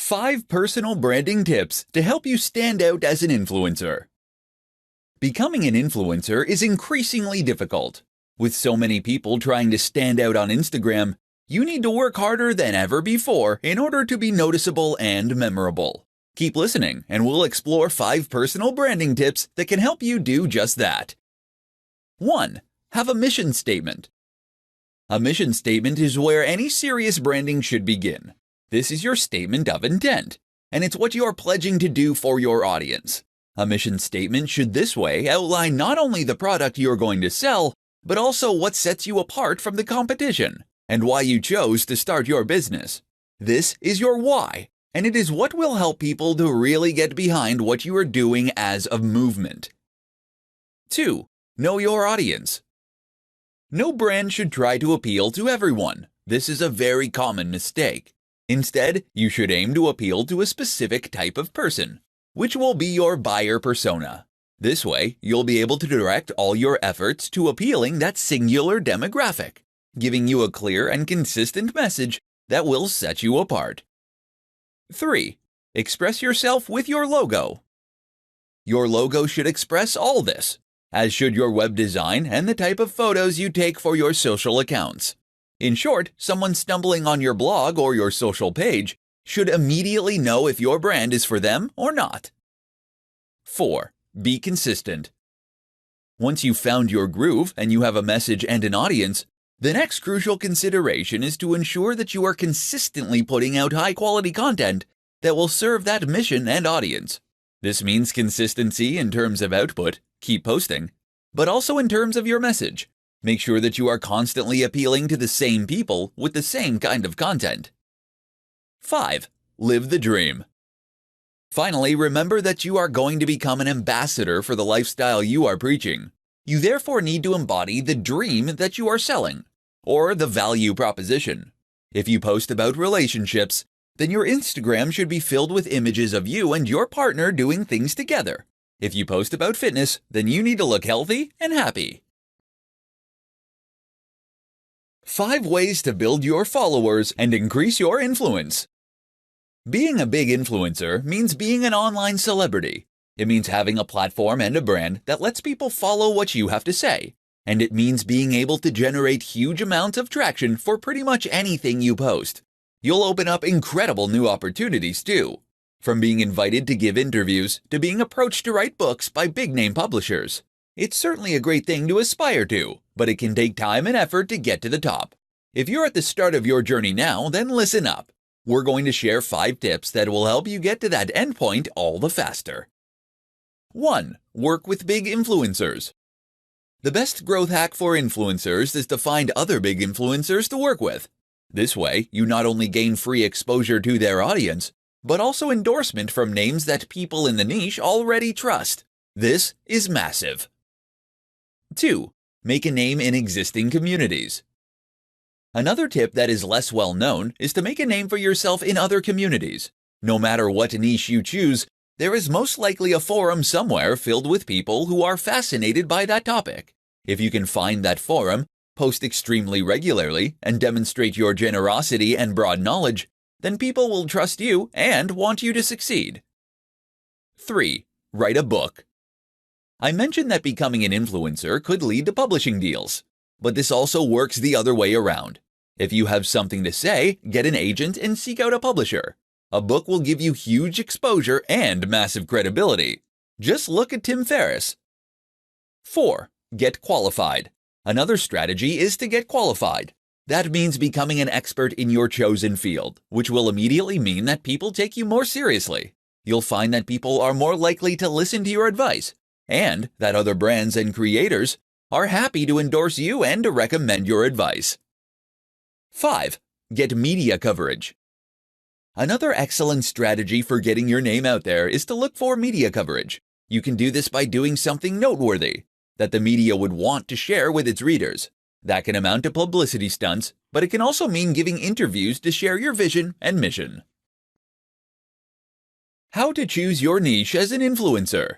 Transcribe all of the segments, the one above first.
5 personal branding tips to help you stand out as an influencer. Becoming an influencer is increasingly difficult. With so many people trying to stand out on Instagram, you need to work harder than ever before in order to be noticeable and memorable. Keep listening, and we'll explore 5 personal branding tips that can help you do just that. 1. Have a mission statement. A mission statement is where any serious branding should begin. This is your statement of intent, and it's what you are pledging to do for your audience. A mission statement should this way outline not only the product you're going to sell, but also what sets you apart from the competition, and why you chose to start your business. This is your why, and it is what will help people to really get behind what you are doing as a movement. 2. Know your audience. No brand should try to appeal to everyone. This is a very common mistake. Instead, you should aim to appeal to a specific type of person, which will be your buyer persona. This way, you'll be able to direct all your efforts to appealing that singular demographic, giving you a clear and consistent message that will set you apart. 3. Express yourself with your logo. Your logo should express all this, as should your web design and the type of photos you take for your social accounts. In short, someone stumbling on your blog or your social page should immediately know if your brand is for them or not. 4. Be consistent. Once you've found your groove and you have a message and an audience, the next crucial consideration is to ensure that you are consistently putting out high-quality content that will serve that mission and audience. This means consistency in terms of output, keep posting, but also in terms of your message. Make sure that you are constantly appealing to the same people with the same kind of content. 5. Live the dream. Finally, remember that you are going to become an ambassador for the lifestyle you are preaching. You therefore need to embody the dream that you are selling, or the value proposition. If you post about relationships, then your Instagram should be filled with images of you and your partner doing things together. If you post about fitness, then you need to look healthy and happy. 5 ways to build your followers and increase your influence. Being a big influencer means being an online celebrity. It means having a platform and a brand that lets people follow what you have to say. And it means being able to generate huge amounts of traction for pretty much anything you post. You'll open up incredible new opportunities too. From being invited to give interviews to being approached to write books by big-name publishers. It's certainly a great thing to aspire to, but it can take time and effort to get to the top. If you're at the start of your journey now, then listen up. We're going to share 5 tips that will help you get to that endpoint all the faster. 1. Work with big influencers. The best growth hack for influencers is to find other big influencers to work with. This way, you not only gain free exposure to their audience, but also endorsement from names that people in the niche already trust. This is massive. 2. Make a name in existing communities. Another tip that is less well known is to make a name for yourself in other communities. No matter what niche you choose, there is most likely a forum somewhere filled with people who are fascinated by that topic. If you can find that forum, post extremely regularly, and demonstrate your generosity and broad knowledge, then people will trust you and want you to succeed. 3. Write a book. I mentioned that becoming an influencer could lead to publishing deals, but this also works the other way around. If you have something to say, get an agent and seek out a publisher. A book will give you huge exposure and massive credibility. Just look at Tim Ferriss. 4. Get qualified. Another strategy is to get qualified. That means becoming an expert in your chosen field, which will immediately mean that people take you more seriously. You'll find that people are more likely to listen to your advice, and that other brands and creators are happy to endorse you and to recommend your advice. 5. Get media coverage. Another excellent strategy for getting your name out there is to look for media coverage. You can do this by doing something noteworthy that the media would want to share with its readers. That can amount to publicity stunts, but it can also mean giving interviews to share your vision and mission. How to choose your niche as an influencer.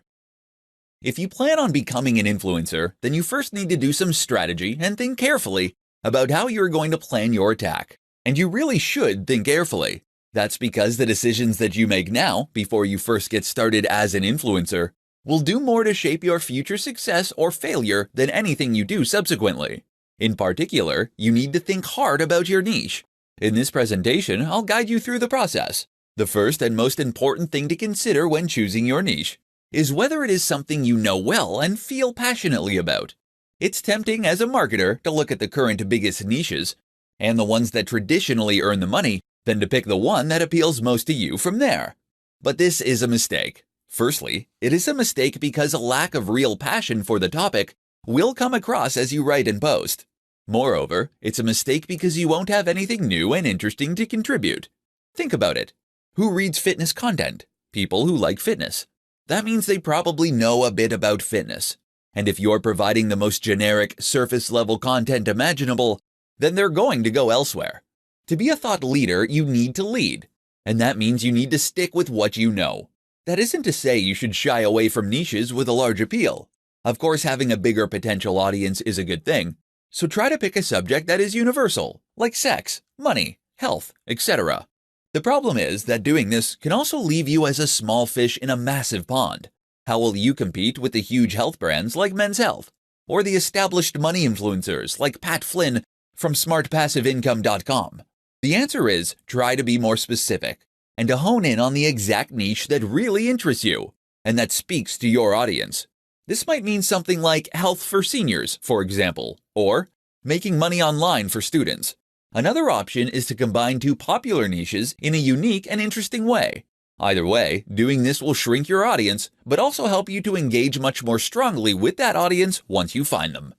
If you plan on becoming an influencer, then you first need to do some strategy and think carefully about how you're going to plan your attack. And you really should think carefully. That's because the decisions that you make now, before you first get started as an influencer, will do more to shape your future success or failure than anything you do subsequently. In particular, you need to think hard about your niche. In this presentation, I'll guide you through the process. The first and most important thing to consider when choosing your niche is whether it is something you know well and feel passionately about. It's tempting as a marketer to look at the current biggest niches and the ones that traditionally earn the money, then to pick the one that appeals most to you from there. But this is a mistake. Firstly, it is a mistake because a lack of real passion for the topic will come across as you write and post. Moreover, it's a mistake because you won't have anything new and interesting to contribute. Think about it. Who reads fitness content? People who like fitness. That means they probably know a bit about fitness. And if you're providing the most generic, surface-level content imaginable, then they're going to go elsewhere. To be a thought leader, you need to lead. And that means you need to stick with what you know. That isn't to say you should shy away from niches with a large appeal. Of course, having a bigger potential audience is a good thing. So try to pick a subject that is universal, like sex, money, health, etc. The problem is that doing this can also leave you as a small fish in a massive pond. How will you compete with the huge health brands like Men's Health, or the established money influencers like Pat Flynn from smartpassiveincome.com? The answer is try to be more specific and to hone in on the exact niche that really interests you and that speaks to your audience. This might mean something like health for seniors, for example, or making money online for students. Another option is to combine two popular niches in a unique and interesting way. Either way, doing this will shrink your audience, but also help you to engage much more strongly with that audience once you find them.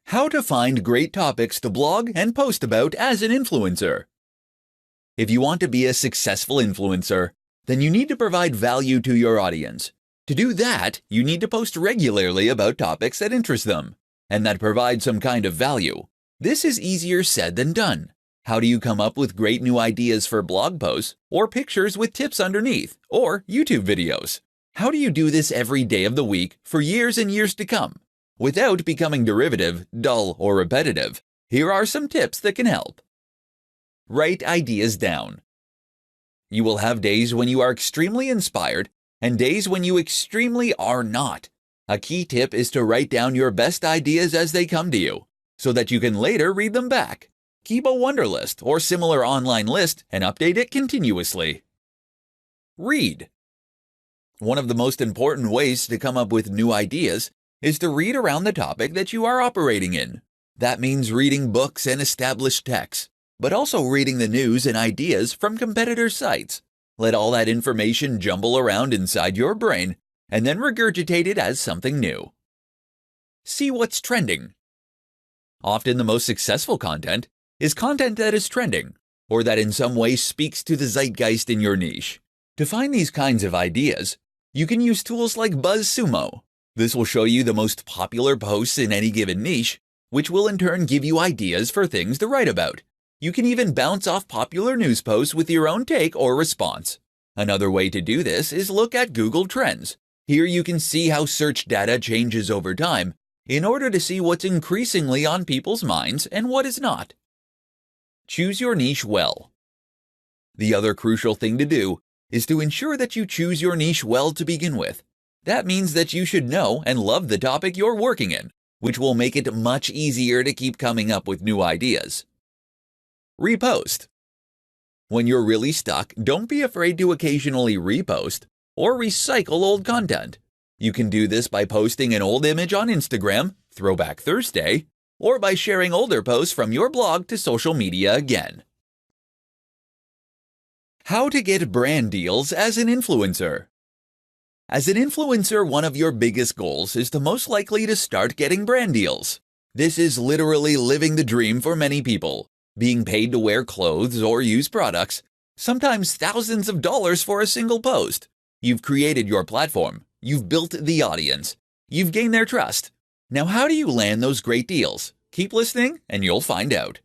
How to find great topics to blog and post about as an influencer. If you want to be a successful influencer, then you need to provide value to your audience. To do that, you need to post regularly about topics that interest them and that provide some kind of value. This is easier said than done. How do you come up with great new ideas for blog posts or pictures with tips underneath or YouTube videos? How do you do this every day of the week for years and years to come without becoming derivative, dull, or repetitive? Here are some tips that can help. Write ideas down. You will have days when you are extremely inspired and days when you extremely are not. A key tip is to write down your best ideas as they come to you, so that you can later read them back. Keep a Wunderlist or similar online list and update it continuously. Read. One of the most important ways to come up with new ideas is to read around the topic that you are operating in. That means reading books and established texts, but also reading the news and ideas from competitor sites. Let all that information jumble around inside your brain and then regurgitate it as something new. See what's trending. Often the most successful content is content that is trending or that in some way speaks to the zeitgeist in your niche. To find these kinds of ideas, you can use tools like BuzzSumo. This will show you the most popular posts in any given niche, which will in turn give you ideas for things to write about. You can even bounce off popular news posts with your own take or response. Another way to do this is look at Google Trends. Here you can see how search data changes over time in order to see what's increasingly on people's minds and what is not. Choose your niche well. The other crucial thing to do is to ensure that you choose your niche well to begin with. That means that you should know and love the topic you're working in, which will make it much easier to keep coming up with new ideas. Repost. When you're really stuck, don't be afraid to occasionally repost or recycle old content. You can do this by posting an old image on Instagram, Throwback Thursday, or by sharing older posts from your blog to social media again. How to get brand deals as an influencer. As an influencer, one of your biggest goals is to most likely to start getting brand deals. This is literally living the dream for many people. Being paid to wear clothes or use products, sometimes thousands of dollars for a single post. You've created your platform. You've built the audience. You've gained their trust. Now, how do you land those great deals? Keep listening and you'll find out.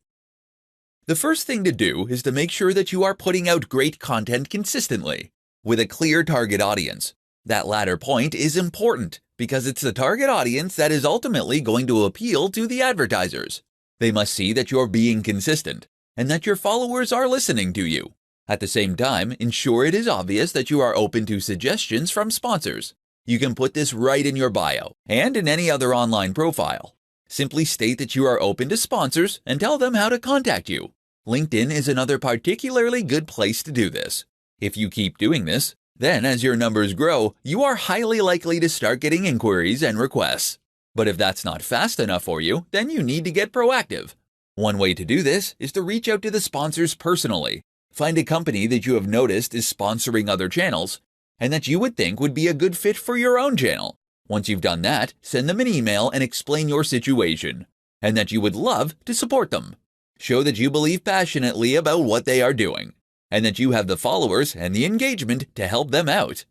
The first thing to do is to make sure that you are putting out great content consistently with a clear target audience. That latter point is important because it's the target audience that is ultimately going to appeal to the advertisers. They must see that you're being consistent, and that your followers are listening to you. At the same time, ensure it is obvious that you are open to suggestions from sponsors. You can put this right in your bio and in any other online profile. Simply state that you are open to sponsors and tell them how to contact you. LinkedIn is another particularly good place to do this. If you keep doing this, then as your numbers grow, you are highly likely to start getting inquiries and requests. But if that's not fast enough for you, then you need to get proactive. One way to do this is to reach out to the sponsors personally. Find a company that you have noticed is sponsoring other channels and that you would think would be a good fit for your own channel. Once you've done that, send them an email and explain your situation and that you would love to support them. Show that you believe passionately about what they are doing and that you have the followers and the engagement to help them out.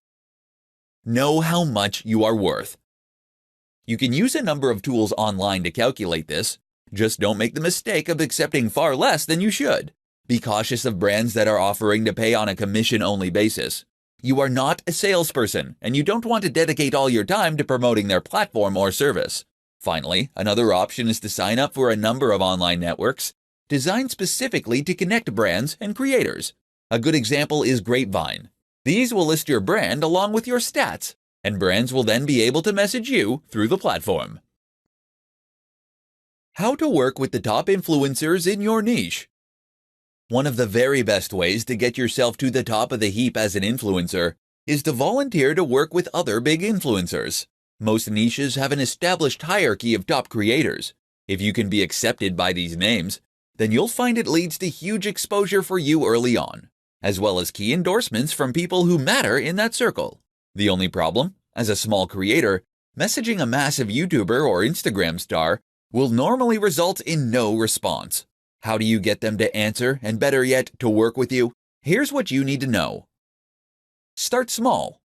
Know how much you are worth. You can use a number of tools online to calculate this. Just don't make the mistake of accepting far less than you should. Be cautious of brands that are offering to pay on a commission-only basis. You are not a salesperson, and you don't want to dedicate all your time to promoting their platform or service. Finally, another option is to sign up for a number of online networks designed specifically to connect brands and creators. A good example is Grapevine. These will list your brand along with your stats, and brands will then be able to message you through the platform. How to work with the top influencers in your niche. One of the very best ways to get yourself to the top of the heap as an influencer is to volunteer to work with other big influencers. Most niches have an established hierarchy of top creators. If you can be accepted by these names, then you'll find it leads to huge exposure for you early on, as well as key endorsements from people who matter in that circle. The only problem, as a small creator, messaging a massive YouTuber or Instagram star will normally result in no response. How do you get them to answer and, better yet, to work with you? Here's what you need to know. Start small.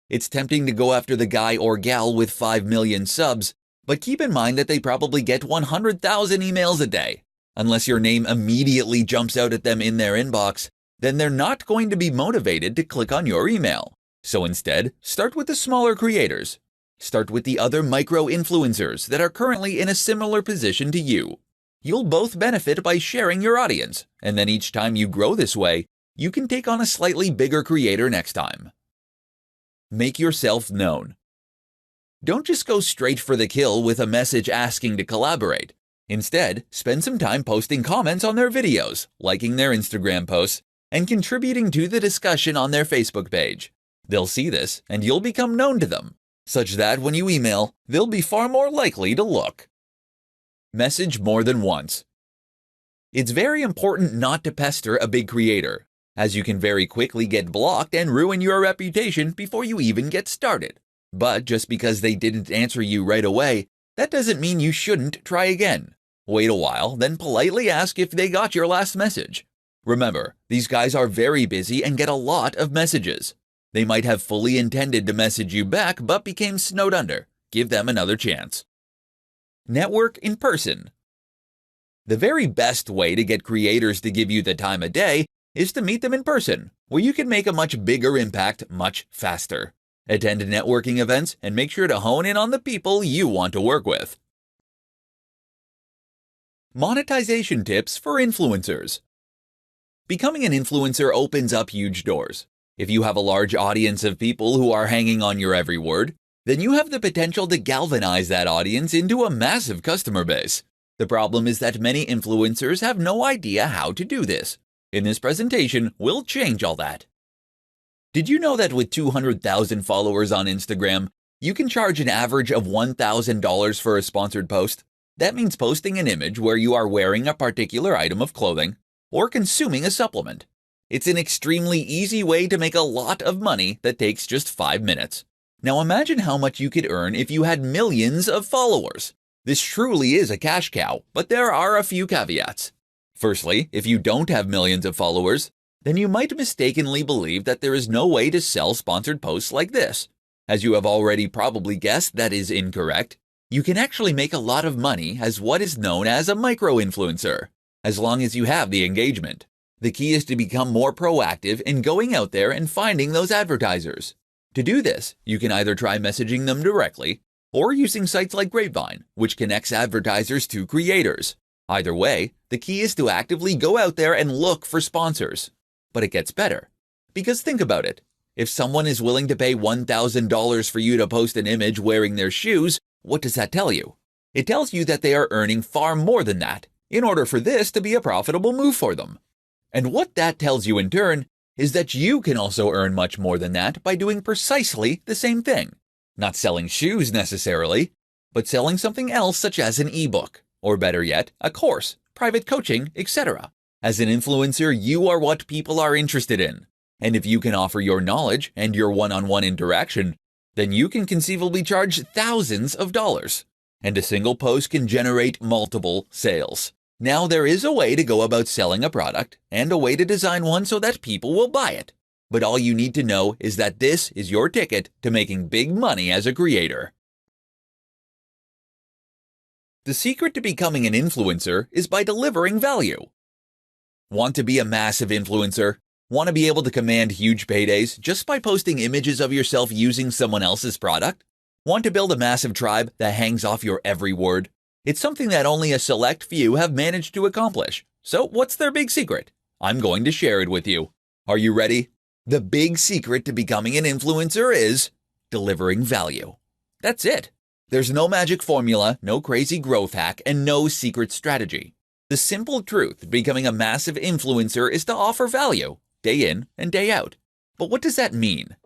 It's tempting to go after the guy or gal with 5 million subs, but keep in mind that they probably get 100,000 emails a day. Unless your name immediately jumps out at them in their inbox, then they're not going to be motivated to click on your email. So instead, start with the smaller creators. Start with the other micro-influencers that are currently in a similar position to you. You'll both benefit by sharing your audience, and then each time you grow this way, you can take on a slightly bigger creator next time. Make yourself known. Don't just go straight for the kill with a message asking to collaborate. Instead, spend some time posting comments on their videos, liking their Instagram posts, and contributing to the discussion on their Facebook page. They'll see this, and you'll become known to them, such that when you email, they'll be far more likely to look. Message more than once. It's very important not to pester a big creator, as you can very quickly get blocked and ruin your reputation before you even get started. But just because they didn't answer you right away, that doesn't mean you shouldn't try again. Wait a while, then politely ask if they got your last message. Remember, these guys are very busy and get a lot of messages. They might have fully intended to message you back but became snowed under. Give them another chance. Network in person. The very best way to get creators to give you the time of day is to meet them in person, where you can make a much bigger impact much faster. Attend networking events and make sure to hone in on the people you want to work with. Monetization tips for influencers. Becoming an influencer opens up huge doors. If you have a large audience of people who are hanging on your every word, then you have the potential to galvanize that audience into a massive customer base. The problem is that many influencers have no idea how to do this. In this presentation, we'll change all that. Did you know that with 200,000 followers on Instagram, you can charge an average of $1,000 for a sponsored post? That means posting an image where you are wearing a particular item of clothing or consuming a supplement. It's an extremely easy way to make a lot of money that takes just 5 minutes. Now imagine how much you could earn if you had millions of followers. This truly is a cash cow, but there are a few caveats. Firstly, if you don't have millions of followers, then you might mistakenly believe that there is no way to sell sponsored posts like this. As you have already probably guessed, that is incorrect. You can actually make a lot of money as what is known as a micro-influencer, as long as you have the engagement. The key is to become more proactive in going out there and finding those advertisers. To do this, you can either try messaging them directly or using sites like Grapevine, which connects advertisers to creators. Either way, the key is to actively go out there and look for sponsors. But it gets better. Because think about it. If someone is willing to pay $1,000 for you to post an image wearing their shoes, what does that tell you? It tells you that they are earning far more than that in order for this to be a profitable move for them. And what that tells you in turn is that you can also earn much more than that by doing precisely the same thing. Not selling shoes necessarily, but selling something else such as an ebook, or better yet, a course, private coaching, etc. As an influencer, you are what people are interested in. And if you can offer your knowledge and your one-on-one interaction, then you can conceivably charge thousands of dollars. And a single post can generate multiple sales. Now there is a way to go about selling a product and a way to design one so that people will buy it. But all you need to know is that this is your ticket to making big money as a creator. The secret to becoming an influencer is by delivering value. Want to be a massive influencer? Want to be able to command huge paydays just by posting images of yourself using someone else's product? Want to build a massive tribe that hangs off your every word? It's something that only a select few have managed to accomplish. So what's their big secret? I'm going to share it with you. Are you ready? The big secret to becoming an influencer is delivering value. That's it. There's no magic formula, no crazy growth hack, and no secret strategy. The simple truth of becoming a massive influencer is to offer value, day in and day out. But what does that mean?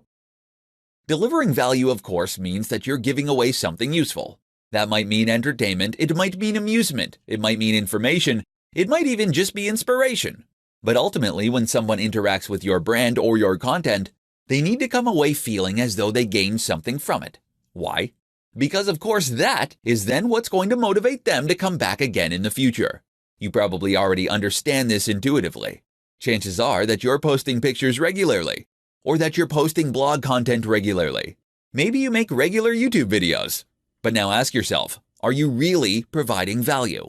Delivering value, of course, means that you're giving away something useful. That might mean entertainment, it might mean amusement, it might mean information, it might even just be inspiration. But ultimately, when someone interacts with your brand or your content, they need to come away feeling as though they gained something from it. Why? Because of course that is then what's going to motivate them to come back again in the future. You probably already understand this intuitively. Chances are that you're posting pictures regularly, or that you're posting blog content regularly. Maybe you make regular YouTube videos. But now ask yourself, are you really providing value?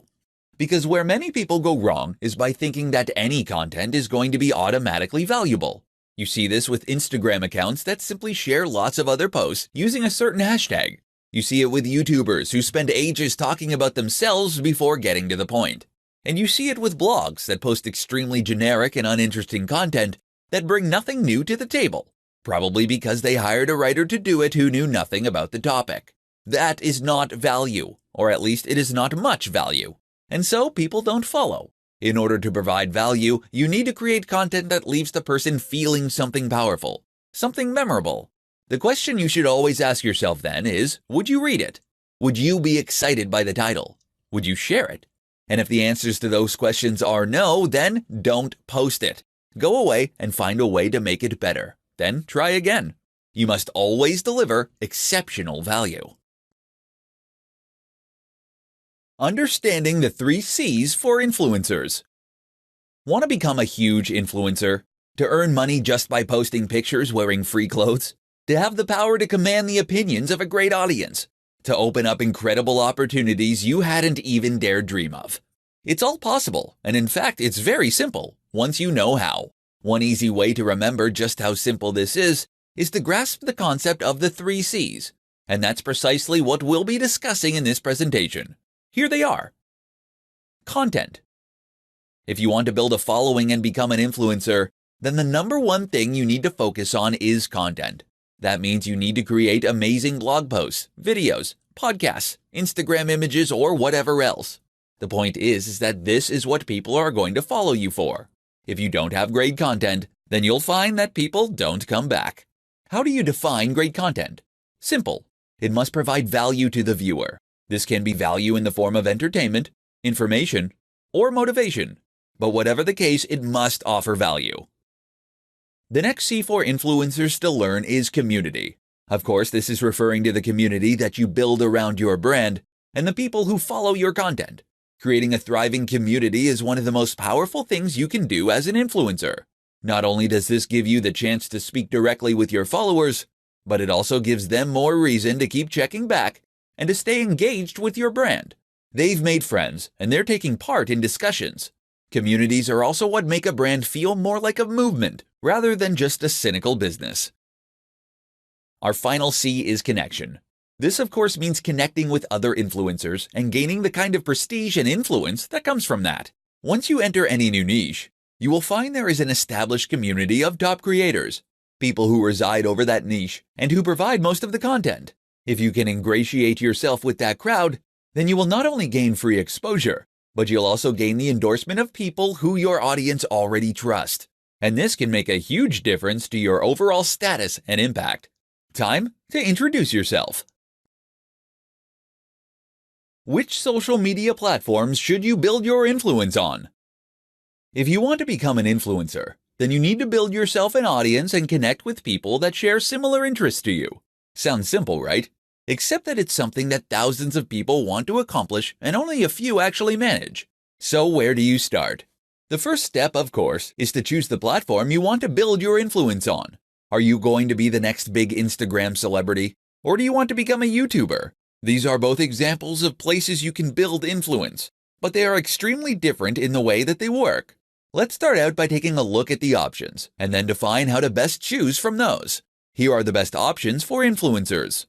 Because where many people go wrong is by thinking that any content is going to be automatically valuable. You see this with Instagram accounts that simply share lots of other posts using a certain hashtag. You see it with YouTubers who spend ages talking about themselves before getting to the point. And you see it with blogs that post extremely generic and uninteresting content that bring nothing new to the table, probably because they hired a writer to do it who knew nothing about the topic. That is not value, or at least it is not much value. And so people don't follow. In order to provide value, you need to create content that leaves the person feeling something powerful, something memorable. The question you should always ask yourself then is, would you read it? Would you be excited by the title? Would you share it? And if the answers to those questions are no, then don't post it. Go away and find a way to make it better. Then try again. You must always deliver exceptional value. Understanding the 3 C's for influencers. Want to become a huge influencer? To earn money just by posting pictures wearing free clothes? To have the power to command the opinions of a great audience? To open up incredible opportunities you hadn't even dared dream of? It's all possible, and in fact, it's very simple, once you know how. One easy way to remember just how simple this is to grasp the concept of the 3 C's, and that's precisely what we'll be discussing in this presentation. Here they are. Content. If you want to build a following and become an influencer, then the number one thing you need to focus on is content. That means you need to create amazing blog posts, videos, podcasts, Instagram images, or whatever else. The point is that this is what people are going to follow you for. If you don't have great content, then you'll find that people don't come back. How do you define great content? Simple. It must provide value to the viewer. This can be value in the form of entertainment, information, or motivation. But whatever the case, it must offer value. The next C for influencers to learn is community. Of course, this is referring to the community that you build around your brand and the people who follow your content. Creating a thriving community is one of the most powerful things you can do as an influencer. Not only does this give you the chance to speak directly with your followers, but it also gives them more reason to keep checking back and to stay engaged with your brand. They've made friends, and they're taking part in discussions. Communities are also what make a brand feel more like a movement, rather than just a cynical business. Our final C is connection. This of course means connecting with other influencers and gaining the kind of prestige and influence that comes from that. Once you enter any new niche, you will find there is an established community of top creators, people who reside over that niche and who provide most of the content. If you can ingratiate yourself with that crowd, then you will not only gain free exposure, but you'll also gain the endorsement of people who your audience already trust. And this can make a huge difference to your overall status and impact. Time to introduce yourself. Which social media platforms should you build your influence on? If you want to become an influencer, then you need to build yourself an audience and connect with people that share similar interests to you. Sounds simple, right? Except that it's something that thousands of people want to accomplish and only a few actually manage. So where do you start? The first step, of course, is to choose the platform you want to build your influence on. Are you going to be the next big Instagram celebrity? Or do you want to become a YouTuber? These are both examples of places you can build influence, but they are extremely different in the way that they work. Let's start out by taking a look at the options, and then define how to best choose from those. Here are the best options for influencers.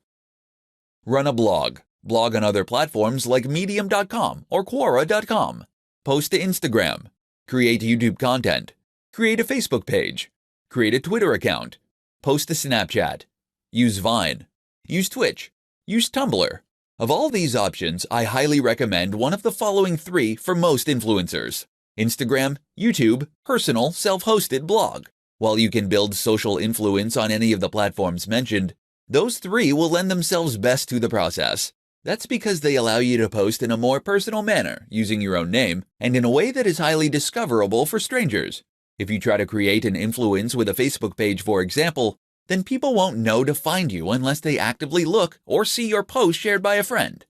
Run a blog. Blog on other platforms like medium.com or quora.com. Post to Instagram. Create YouTube content. Create a Facebook page. Create a Twitter account. Post to Snapchat. Use Vine. Use Twitch. Use Tumblr. Of all these options, I highly recommend one of the following 3 for most influencers: Instagram, YouTube, personal, self-hosted blog. While you can build social influence on any of the platforms mentioned, those 3 will lend themselves best to the process. That's because they allow you to post in a more personal manner, using your own name, and in a way that is highly discoverable for strangers. If you try to create an influence with a Facebook page, for example, then people won't know to find you unless they actively look or see your post shared by a friend.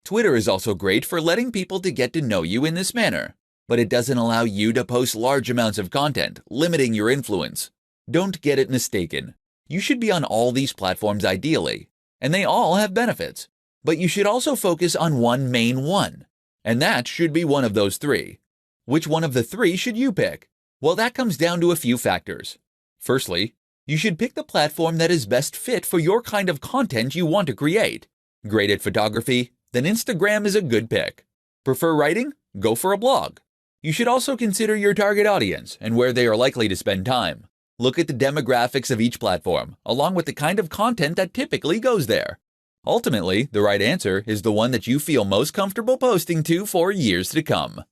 Twitter is also great for letting people to get to know you in this manner, but it doesn't allow you to post large amounts of content, limiting your influence. Don't get it mistaken. You should be on all these platforms ideally, and they all have benefits. But you should also focus on one main one, and that should be one of those 3. Which one of the 3 should you pick? Well, that comes down to a few factors. Firstly, you should pick the platform that is best fit for your kind of content you want to create. Great at photography? Then Instagram is a good pick. Prefer writing? Go for a blog. You should also consider your target audience and where they are likely to spend time. Look at the demographics of each platform, along with the kind of content that typically goes there. Ultimately, the right answer is the one that you feel most comfortable posting to for years to come.